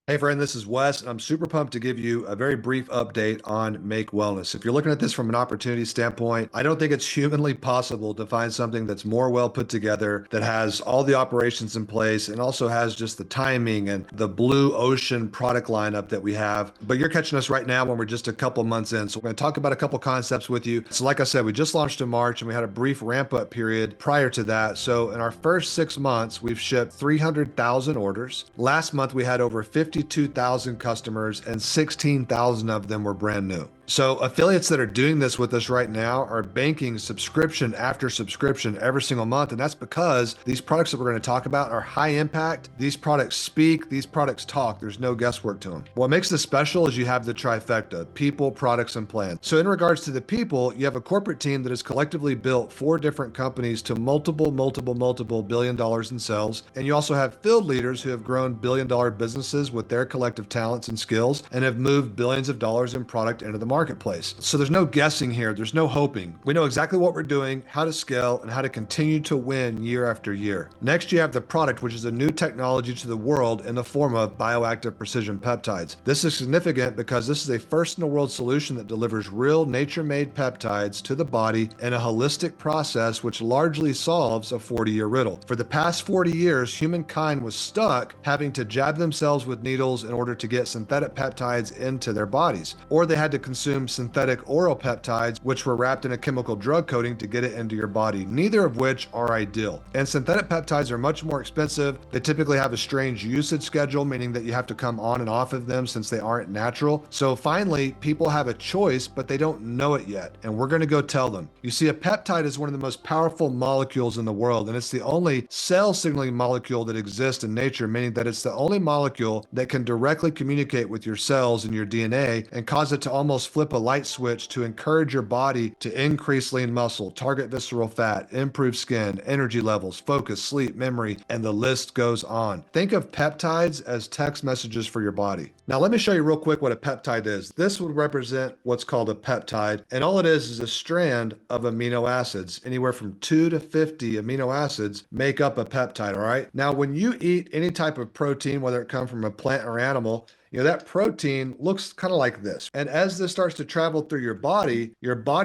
Hey friend, this is Wes, and I'm super pumped to give you a very brief update on Make Wellness. If you're looking at this from an opportunity standpoint, I don't think it's humanly possible to find something that's more well put together, that has all the operations in place, and also has just the timing and the blue ocean product lineup that we have. But you're catching us right now when we're just a couple months in. So we're going to talk about a couple concepts with you. So like I said, we just launched in March and we had a brief ramp up period prior to that. So in our first 6 months, we've shipped 300,000 orders. Last month, we had over 52,000 customers and 16,000 of them were brand new. So affiliates that are doing this with us right now are banking subscription after subscription every single month. And that's because these products that we're going to talk about are high impact. These products speak, these products talk. There's no guesswork to them. What makes this special is you have the trifecta: people, products, and plans. So in regards to the people, you have a corporate team that has collectively built 4 different companies to multiple $1 billion in sales. And you also have field leaders who have grown billion-dollar businesses with their collective talents and skills and have moved billions of dollars in product into the marketplace. So there's no guessing here. There's no hoping. We know exactly what we're doing, how to scale, and how to continue to win year after year. Next, you have the product, which is a new technology to the world in the form of BioActive Precision Peptides. This is significant because this is a first-in-the-world solution that delivers real nature-made peptides to the body in a holistic process which largely solves a 40-year riddle. For the past 40 years, humankind was stuck having to jab themselves with needles in order to get synthetic peptides into their bodies, or they had to consume synthetic oral peptides, which were wrapped in a chemical drug coating to get it into your body, neither of which are ideal. And synthetic peptides are much more expensive. They typically have a strange usage schedule, meaning that you have to come on and off of them since they aren't natural. So finally, people have a choice, but they don't know it yet. And we're going to go tell them. You see, a peptide is one of the most powerful molecules in the world, and it's the only cell signaling molecule that exists in nature, meaning that it's the only molecule that can directly communicate with your cells and your DNA and cause it to almost flip a light switch to encourage your body to increase lean muscle, target visceral fat, improve skin, energy levels, focus, sleep, memory, and the list goes on. Think of peptides as text messages for your body. Now, let me show you real quick what a peptide is. This would represent what's called a peptide, and all it is a strand of amino acids. Anywhere from 2 to 50 amino acids make up a peptide, all right? Now, when you eat any type of protein, whether it comes from a plant or animal, that protein looks kind of like this. And as this starts to travel through your body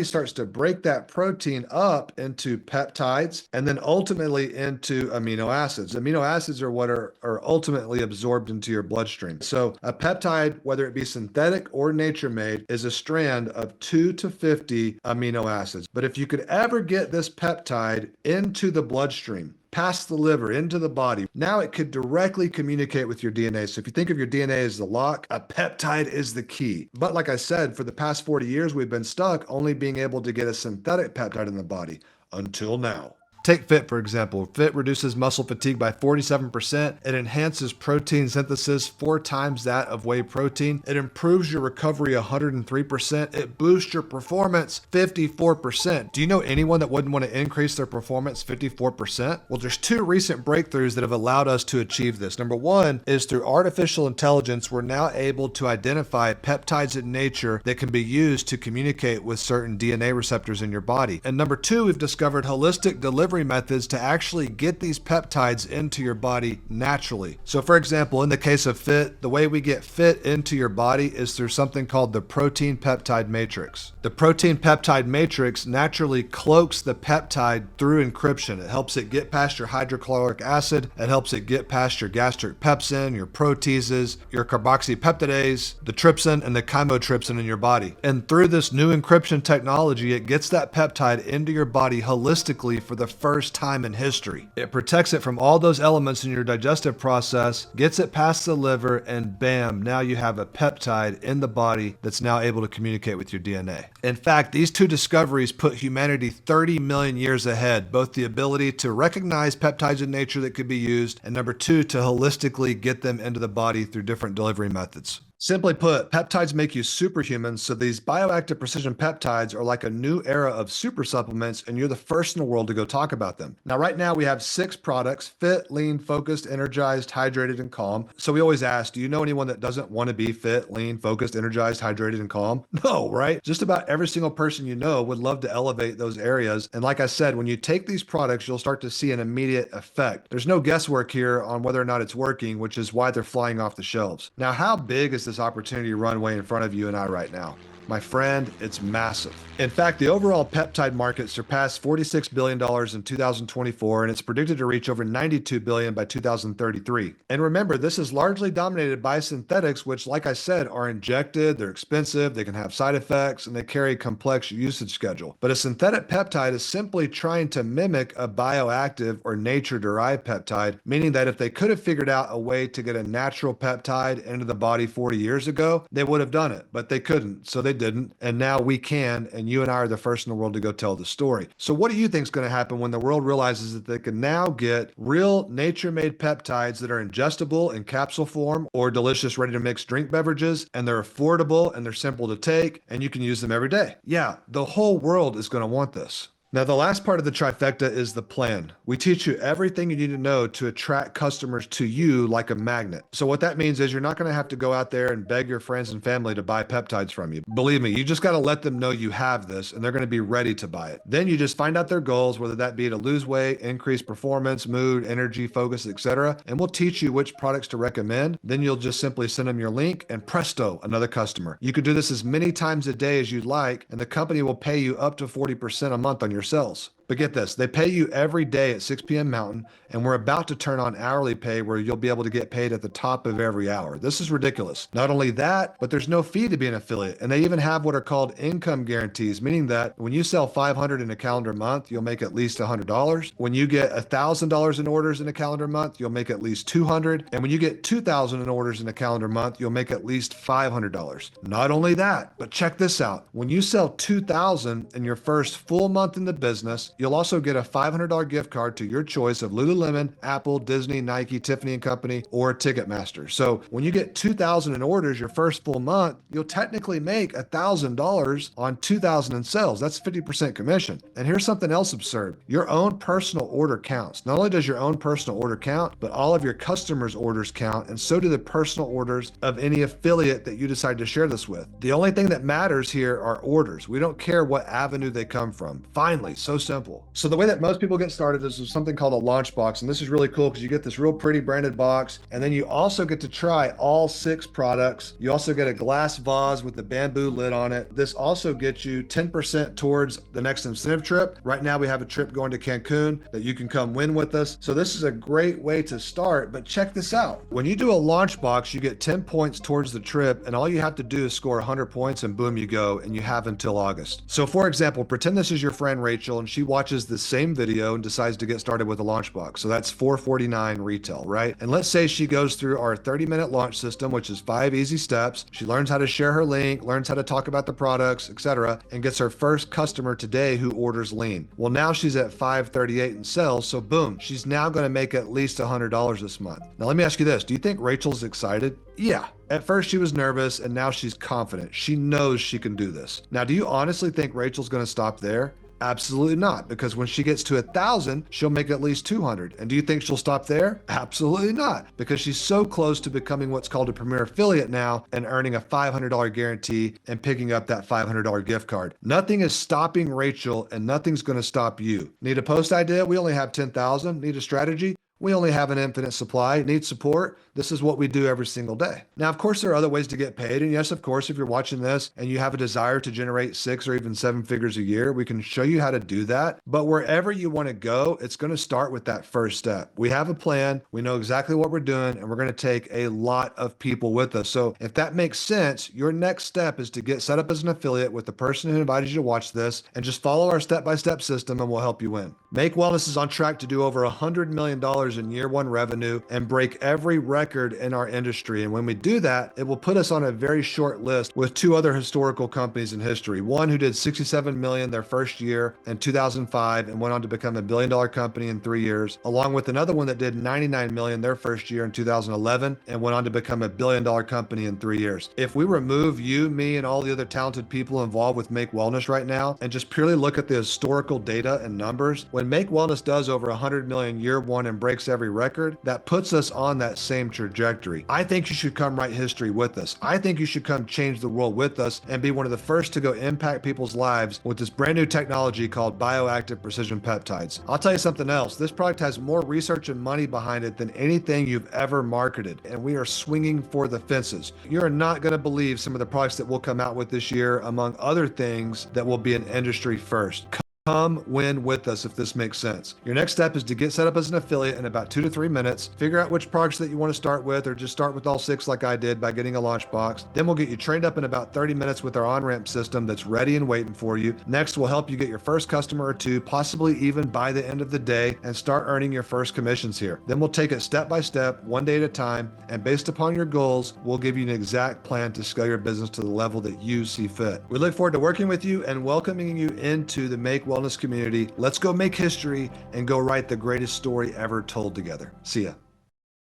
starts to break that protein up into peptides and then ultimately into amino acids. Amino acids are what are ultimately absorbed into your bloodstream. So a peptide, whether it be synthetic or nature made, is a strand of 2 to 50 amino acids. But if you could ever get this peptide into the bloodstream, past the liver, into the body, now it could directly communicate with your DNA. So if you think of your DNA as the lock, a peptide is the key. But like I said, for the past 40 years, we've been stuck only being able to get a synthetic peptide in the body until now. Take FIT, for example. FIT reduces muscle fatigue by 47%. It enhances protein synthesis 4 times that of whey protein. It improves your recovery 103%. It boosts your performance 54%. Do you know anyone that wouldn't want to increase their performance 54%? Well, there's 2 recent breakthroughs that have allowed us to achieve this. Number 1 is through artificial intelligence, we're now able to identify peptides in nature that can be used to communicate with certain DNA receptors in your body. And number 2, we've discovered holistic delivery methods to actually get these peptides into your body naturally. So for example, in the case of FIT, the way we get FIT into your body is through something called the protein peptide matrix. The protein peptide matrix naturally cloaks the peptide through encryption. It helps it get past your hydrochloric acid. It helps it get past your gastric pepsin, your proteases, your carboxypeptidase, the trypsin, and the chymotrypsin in your body. And through this new encryption technology, it gets that peptide into your body holistically for the first time in history. It protects it from all those elements in your digestive process, gets it past the liver, and bam, now you have a peptide in the body that's now able to communicate with your DNA. In fact, these 2 discoveries put humanity 30 million years ahead, both the ability to recognize peptides in nature that could be used, and number 2, to holistically get them into the body through different delivery methods. Simply put, peptides make you superhuman. So these bioactive precision peptides are like a new era of super supplements, and you're the first in the world to go talk about them. Now, right now, we have 6 products: fit, lean, focused, energized, hydrated, and calm. So we always ask, do you know anyone that doesn't want to be fit, lean, focused, energized, hydrated, and calm? No, right? Just about every single person you know would love to elevate those areas. And like I said, when you take these products, you'll start to see an immediate effect. There's no guesswork here on whether or not it's working, which is why they're flying off the shelves. Now, how big is this opportunity runway in front of you and I right now? My friend, it's massive. In fact, the overall peptide market surpassed $46 billion in 2024, and it's predicted to reach over $92 billion by 2033. And remember, this is largely dominated by synthetics, which, like I said, are injected, they're expensive, they can have side effects, and they carry a complex usage schedule. But a synthetic peptide is simply trying to mimic a bioactive or nature-derived peptide, meaning that if they could have figured out a way to get a natural peptide into the body 40 years ago, they would have done it, but they couldn't. So they didn't, and now we can, and you and I are the first in the world to go tell the story. So what do you think is going to happen when the world realizes that they can now get real nature-made peptides that are ingestible in capsule form or delicious ready-to-mix drink beverages, and they're affordable and they're simple to take, and you can use them every day? Yeah, the whole world is going to want this. Now, the last part of the trifecta is the plan. We teach you everything you need to know to attract customers to you like a magnet. So what that means is you're not going to have to go out there and beg your friends and family to buy peptides from you. Believe me, you just got to let them know you have this and they're going to be ready to buy it. Then you just find out their goals, whether that be to lose weight, increase performance, mood, energy, focus, etc. And we'll teach you which products to recommend. Then you'll just simply send them your link and presto, another customer. You could do this as many times a day as you'd like, and the company will pay you up to 40% a month on your sales. But get this, they pay you every day at 6 p.m. Mountain, and we're about to turn on hourly pay where you'll be able to get paid at the top of every hour. This is ridiculous. Not only that, but there's no fee to be an affiliate, and they even have what are called income guarantees, meaning that when you sell 500 in a calendar month, you'll make at least $100. When you get $1,000 in orders in a calendar month, you'll make at least $200. And when you get 2,000 in orders in a calendar month, you'll make at least $500. Not only that, but check this out. When you sell 2,000 in your first full month in the business, you'll also get a $500 gift card to your choice of Lululemon, Apple, Disney, Nike, Tiffany Co, or Ticketmaster. So when you get 2,000 in orders your first full month, you'll technically make $1,000 on 2,000 in sales. That's 50% commission. And here's something else absurd. Your own personal order counts. Not only does your own personal order count, but all of your customers' orders count, and so do the personal orders of any affiliate that you decide to share this with. The only thing that matters here are orders. We don't care what avenue they come from. Finally, so simple. So the way that most people get started is with something called a launch box. And this is really cool because you get this real pretty branded box. And then you also get to try all 6 products. You also get a glass vase with the bamboo lid on it. This also gets you 10% towards the next incentive trip. Right now we have a trip going to Cancun that you can come win with us. So this is a great way to start, but check this out. When you do a launch box, you get 10 points towards the trip, and all you have to do is score 100 points and boom, you go, and you have until August. So for example, pretend this is your friend Rachel and she watches the same video and decides to get started with a launch box. So that's $449 retail, right? And let's say she goes through our 30-minute launch system, which is 5 easy steps. She learns how to share her link, learns how to talk about the products, etc., and gets her first customer today who orders lean. Well, now she's at $538 in sales, so boom, she's now going to make at least $100 this month. Now let me ask you this, do you think Rachel's excited? Yeah. At first she was nervous, and now she's confident. She knows she can do this. Now, do you honestly think Rachel's going to stop there? Absolutely not, because when she gets to 1,000, she'll make at least 200. And do you think she'll stop there? Absolutely not, because she's so close to becoming what's called a premier affiliate now and earning a $500 guarantee and picking up that $500 gift card. Nothing is stopping Rachel, and nothing's going to stop you. Need a post idea? We only have 10,000. Need a strategy? We only have an infinite supply. Need support? This is what we do every single day. Now, of course, there are other ways to get paid. And yes, of course, if you're watching this and you have a desire to generate 6 or even 7 figures a year, we can show you how to do that. But wherever you want to go, it's going to start with that first step. We have a plan. We know exactly what we're doing, and we're going to take a lot of people with us. So if that makes sense, your next step is to get set up as an affiliate with the person who invited you to watch this and just follow our step-by-step system and we'll help you win. Make Wellness is on track to do over $100 million in year 1 revenue and break every record record in our industry. And when we do that, it will put us on a very short list with two other historical companies in history. One who did 67 million their first year in 2005 and went on to become $1 billion company in 3 years, along with another one that did 99 million their first year in 2011 and went on to become $1 billion company in 3 years. If we remove you, me, and all the other talented people involved with Make Wellness right now and just purely look at the historical data and numbers, when Make Wellness does over 100 million year one and breaks every record, that puts us on that same trajectory. I think you should come write history with us. I think you should come change the world with us and be one of the first to go impact people's lives with this brand new technology called BioActive Precision Peptides. I'll tell you something else. This product has more research and money behind it than anything you've ever marketed, and we are swinging for the fences. You're not going to believe some of the products that we'll come out with this year, among other things that will be an industry first. Come win with us if this makes sense. Your next step is to get set up as an affiliate in about 2 to 3 minutes. Figure out which products that you want to start with, or just start with all 6 like I did by getting a launch box. Then we'll get you trained up in about 30 minutes with our on-ramp system that's ready and waiting for you. Next, we'll help you get your first customer or two, possibly even by the end of the day, and start earning your first commissions here. Then we'll take it step by step, one day at a time, and based upon your goals, we'll give you an exact plan to scale your business to the level that you see fit. We look forward to working with you and welcoming you into the Make Wellness community. Let's go make history and go write the greatest story ever told together. See ya.